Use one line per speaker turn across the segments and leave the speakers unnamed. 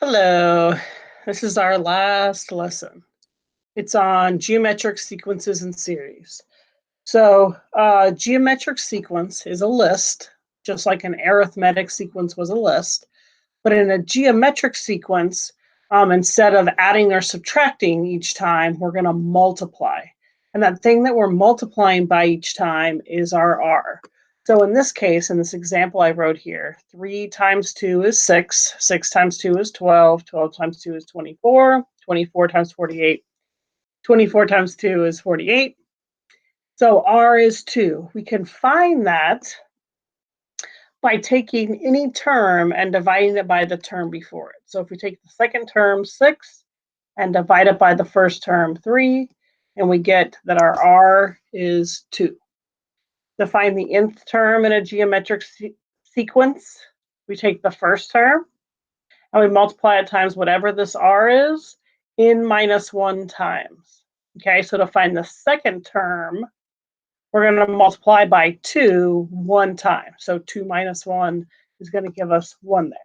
Hello, this is our last lesson. It's on geometric sequences and series. So geometric sequence is a list, just like an arithmetic sequence was a list. But in a geometric sequence, instead of adding or subtracting each time, we're going to multiply. And that thing that we're multiplying by each time is our R. So in this case, in this example I wrote here, 3 times 2 is 6, 6 times 2 is 12, 12 times 2 is 24, 24 times 48, 24 times 2 is 48. So R is 2. We can find that by taking any term and dividing it by the term before it. So if we take the second term, 6, and divide it by the first term, 3, and we get that our R is 2. To find the nth term in a geometric sequence, we take the first term and we multiply it times whatever this R is in minus 1 times. Okay, so to find the second term, we're going to multiply by 2 one time. So 2 minus 1 is going to give us 1 there.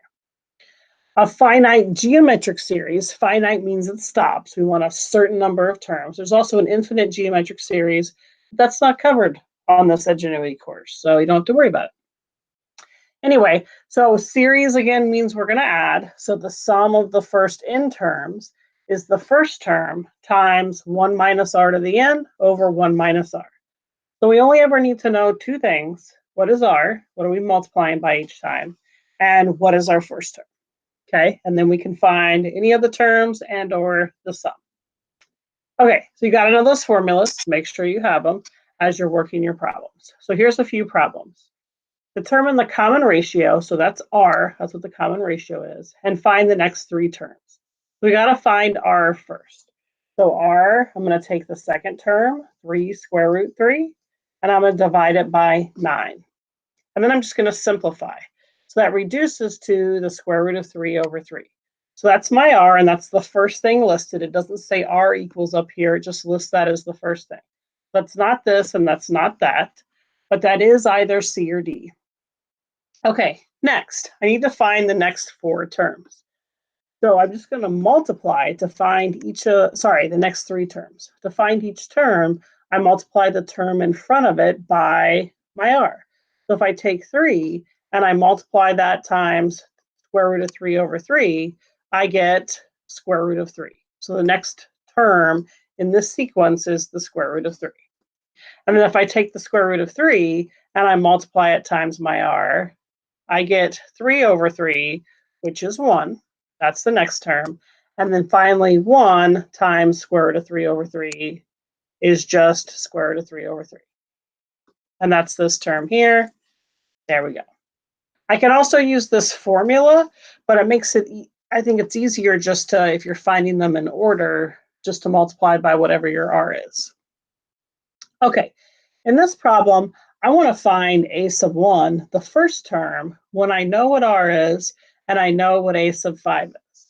A finite geometric series, finite means it stops. We want a certain number of terms. There's also an infinite geometric series. That's not covered on this Edgenuity course, so you don't have to worry about it. Anyway, so series again means we're going to add. So the sum of the first n terms is the first term times 1 minus r to the n over 1 minus r. So we only ever need to know two things. What is r? What are we multiplying by each time? And what is our first term? Okay, and then we can find any of the terms and or the sum. Okay, so you got to know those formulas. Make sure you have them as you're working your problems. So here's a few problems. Determine the common ratio, so that's r, that's what the common ratio is, and find the next three terms. We got to find r first. So r, I'm going to take the second term, 3 square root 3, and I'm going to divide it by 9. And then I'm just going to simplify. So that reduces to the square root of 3 over 3. So that's my r, and that's the first thing listed. It doesn't say r equals up here. It just lists that as the first thing. That's not this, and that's not that, but that is either C or D. Okay, next, I need to find the next four terms. So I'm just going to multiply to find the next three terms. To find each term, I multiply the term in front of it by my r. So if I take 3 and I multiply that times square root of 3 over 3, I get square root of 3. So the next term in this sequence is the square root of 3. And then if I take the square root of 3 and I multiply it times my r, I get 3 over 3, which is 1. That's the next term. And then finally, 1 times square root of 3 over 3 is just square root of 3 over 3. And that's this term here. There we go. I can also use this formula, but it makes it, I think it's easier just to, if you're finding them in order, just to multiply by whatever your r is. Okay, in this problem, I want to find a sub 1, the first term, when I know what r is and I know what a sub 5 is.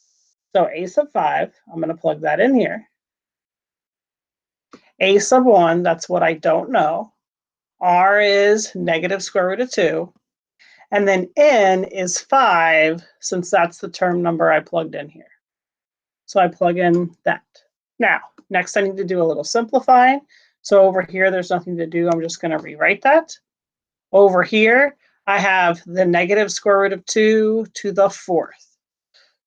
So a sub 5, I'm going to plug that in here. A sub 1, that's what I don't know. R is negative square root of 2. And then n is 5, since that's the term number I plugged in here. So I plug in that. Now, next I need to do a little simplifying. So over here, there's nothing to do. I'm just going to rewrite that. Over here, I have the negative square root of 2 to the 4th.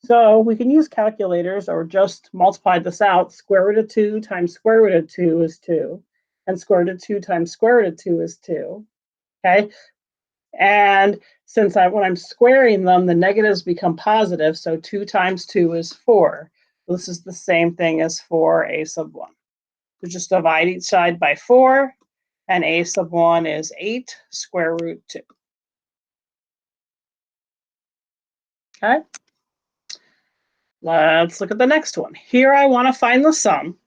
So we can use calculators or just multiply this out. Square root of 2 times square root of 2 is 2. And square root of 2 times square root of 2 is 2. Okay? And since when I'm squaring them, the negatives become positive. So 2 times 2 is 4. So this is the same thing as for a sub 1. So just divide each side by 4. And a sub 1 is 8 square root 2. Okay? Let's look at the next one. Here I want to find the sum.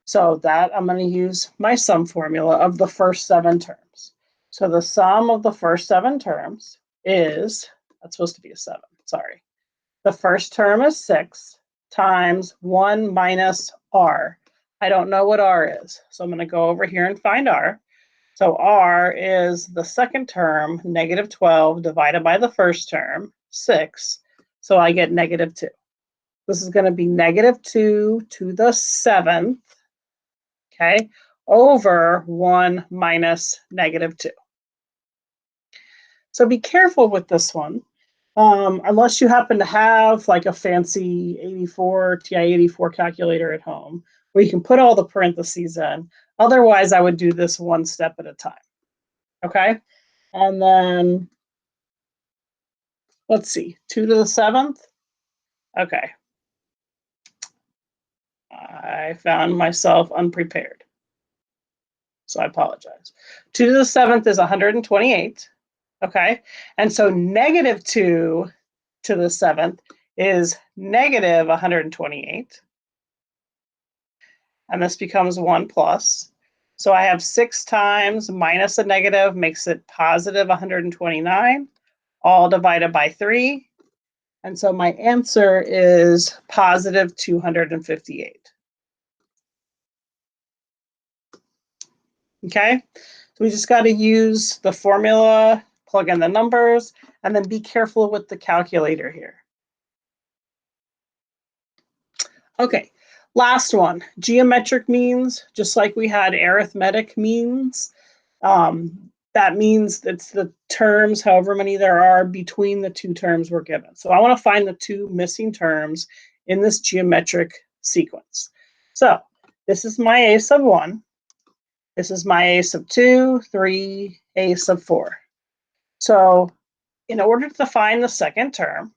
So that I'm going to use my sum formula of the first 7 terms. So the sum of the first 7 terms is, that's supposed to be a 7, sorry. The first term is 6 times 1 minus r. I don't know what r is, so I'm going to go over here and find r. So r is the second term, negative 12, divided by the first term, 6. So I get negative 2. This is going to be negative 2 to the 7th, okay, over 1 minus negative 2. So be careful with this one. Unless you happen to have like a fancy TI-84 calculator at home where you can put all the parentheses in. Otherwise, I would do this one step at a time, okay? And then, let's see, 2 to the 7th. Okay. I found myself unprepared, so I apologize. 2 to the 7th is 128, okay? And so negative 2 to the 7th is negative 128. And this becomes 1 plus. So I have 6 times minus a negative makes it positive 129, all divided by 3. And so my answer is positive 258. Okay, so we just got to use the formula, plug in the numbers, and then be careful with the calculator here. Okay, last one, geometric means, just like we had arithmetic means. That means it's the terms, however many there are, between the two terms we're given. So I want to find the two missing terms in this geometric sequence. So this is my a sub 1. This is my a sub 2, 3, a sub 4. So in order to find the second term,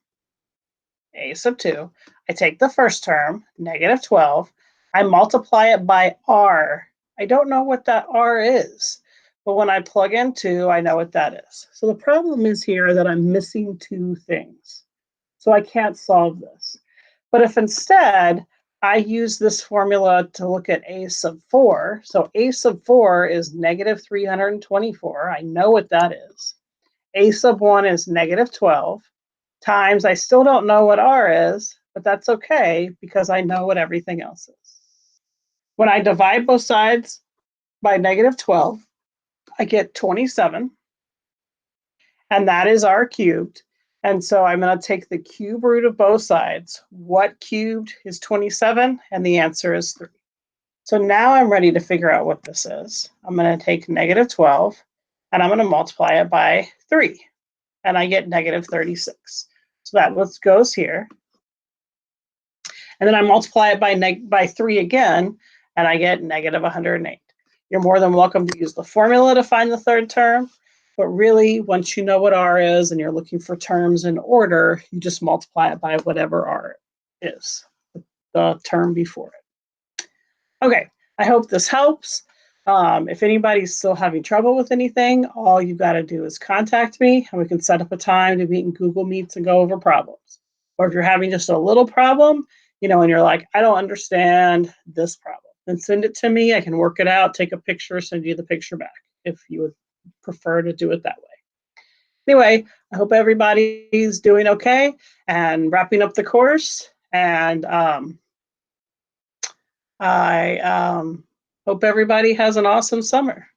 a sub 2, I take the first term, negative 12. I multiply it by r. I don't know what that r is. But when I plug in 2, I know what that is. So the problem is here that I'm missing 2 things. So I can't solve this. But if instead I use this formula to look at a sub 4, so a sub 4 is negative 324. I know what that is. A sub 1 is negative 12 times, I still don't know what r is, but that's okay because I know what everything else is. When I divide both sides by negative 12, I get 27, and that is r cubed. And so I'm going to take the cube root of both sides. What cubed is 27? And the answer is 3. So now I'm ready to figure out what this is. I'm going to take negative 12, and I'm going to multiply it by 3, and I get negative 36. So that goes here. And then I multiply it by 3 again, and I get negative 108. You're more than welcome to use the formula to find the third term, but really, once you know what r is and you're looking for terms in order, you just multiply it by whatever r is, the term before it. Okay, I hope this helps. If anybody's still having trouble with anything, all you've got to do is contact me, and we can set up a time to meet in Google Meets and go over problems. Or if you're having just a little problem, and you're like, I don't understand this problem, then send it to me. I can work it out, take a picture, send you the picture back if you would prefer to do it that way. Anyway, I hope everybody's doing okay and wrapping up the course. And I hope everybody has an awesome summer.